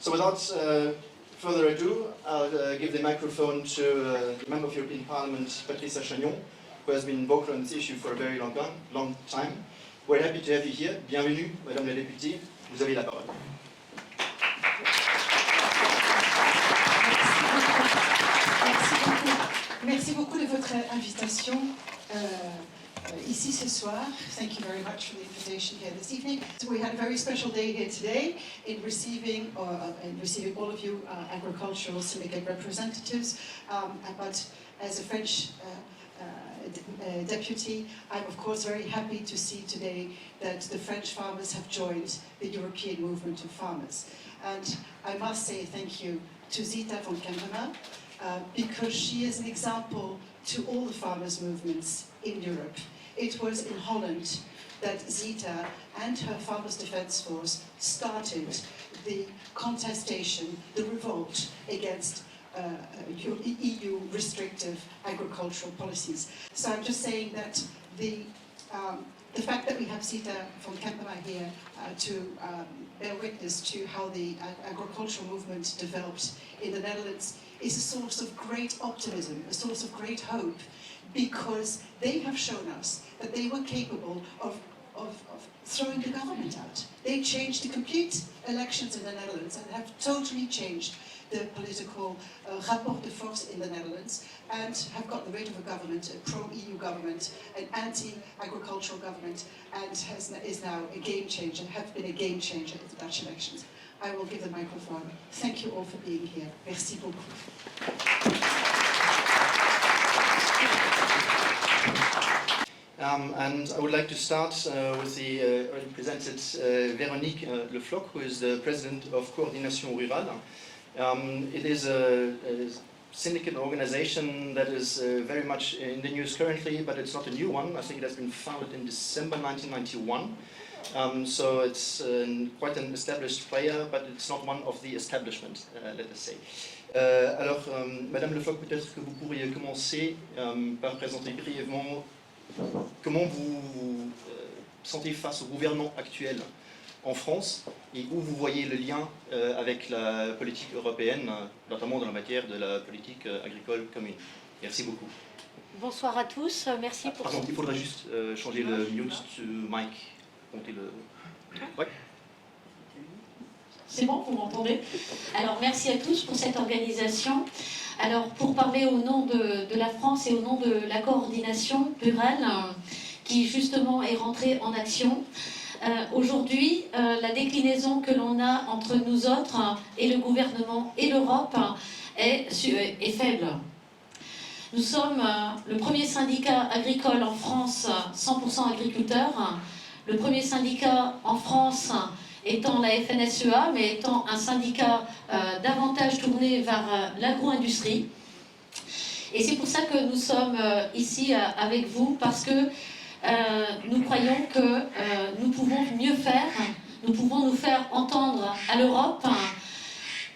So without further ado, I'll give the microphone to the Member of European Parliament, Patricia Chagnon, who has been vocal on this issue for a very long time. We're happy to have you here. Bienvenue, Madame la députée. Vous avez la parole. Merci beaucoup de votre invitation ici ce soir. Thank you very much for the invitation here this evening. So we had a very special day here today in receiving all of you agricultural syndicate representatives. But as a French deputy, I'm of course very happy to see today that the French farmers have joined the European movement of farmers. And I must say thank you to Zita von Kempener, because she is an example to all the farmers' movements in Europe. It was in Holland that Zita and her Farmers' Defence Force started the contestation, the revolt against EU restrictive agricultural policies. So I'm just saying that the fact that we have Zita von Kempener here to bear witness to how the agricultural movement developed in the Netherlands is a source of great optimism, a source of great hope, because they have shown us that they were capable of throwing the government out. They changed the complete elections in the Netherlands and have totally changed the political rapport de force in the Netherlands, and have gotten rid of a government, a pro-EU government, an anti-agricultural government, and is now a game changer, have been a game changer in the Dutch elections. I will give the microphone. Thank you all for being here. Merci beaucoup. And I would like to start with the already presented Véronique Le Floch, who is the president of Coordination Rurale. It is a syndicate organization that is very much in the news currently, but it's not a new one. I think it has been founded in December 1991. So it's quite an established player, but it's not one of the establishment, let us say. Alors, Madame Le Floch, peut-être que vous pourriez commencer par présenter brièvement comment vous vous sentez face au gouvernement actuel en France et où vous voyez le lien avec la politique européenne, notamment dans la matière de la politique agricole commune. Merci beaucoup. Bonsoir à tous, merci pour... Pardon, il faudra juste changer le mute to mic. Ouais. C'est bon, vous m'entendez? Alors, merci à tous pour cette organisation. Alors, pour parler au nom de la France et au nom de la coordination rurale, qui justement est rentrée en action, aujourd'hui, la déclinaison que l'on a entre nous autres et le gouvernement et l'Europe est faible. Nous sommes le premier syndicat agricole en France, 100% agriculteurs, le premier syndicat en France étant la FNSEA, mais étant un syndicat davantage tourné vers l'agro-industrie. Et c'est pour ça que nous sommes ici avec vous, parce que nous croyons que nous pouvons mieux faire, nous pouvons nous faire entendre à l'Europe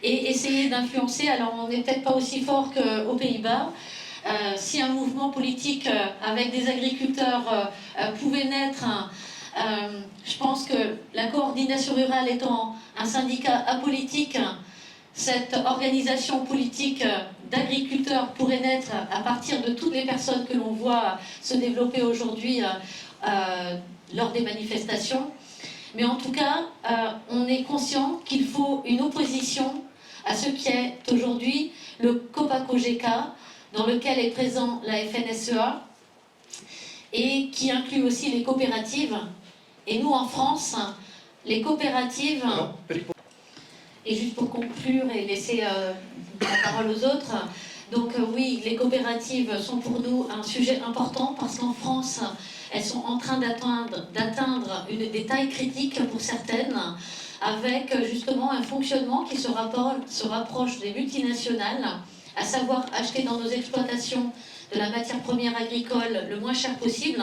et essayer d'influencer. Alors on n'est peut-être pas aussi fort qu'aux Pays-Bas. Si un mouvement politique avec des agriculteurs pouvait naître, je pense que la coordination rurale étant un syndicat apolitique, cette organisation politique d'agriculteurs pourrait naître à partir de toutes les personnes que l'on voit se développer aujourd'hui lors des manifestations. Mais en tout cas, on est conscient qu'il faut une opposition à ce qui est aujourd'hui le COPA-COGECA, dans lequel est présent la FNSEA, et qui inclut aussi les coopératives. Et nous, en France, les coopératives... Et juste pour conclure et laisser la parole aux autres, donc oui, les coopératives sont pour nous un sujet important, parce qu'en France, elles sont en train d'atteindre des tailles critiques pour certaines, avec justement un fonctionnement qui se rapproche des multinationales, à savoir acheter dans nos exploitations de la matière première agricole le moins cher possible,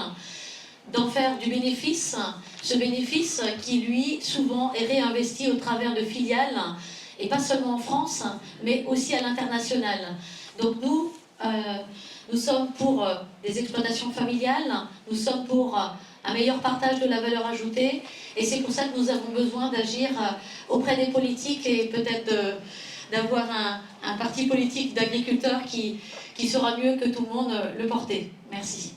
d'en faire du bénéfice, ce bénéfice qui, lui, souvent est réinvesti au travers de filiales, et pas seulement en France, mais aussi à l'international. Donc nous, Nous sommes pour des exploitations familiales, nous sommes pour un meilleur partage de la valeur ajoutée, et c'est pour ça que nous avons besoin d'agir auprès des politiques et peut-être d'avoir un parti politique d'agriculteurs qui saura mieux que tout le monde le porter. Merci.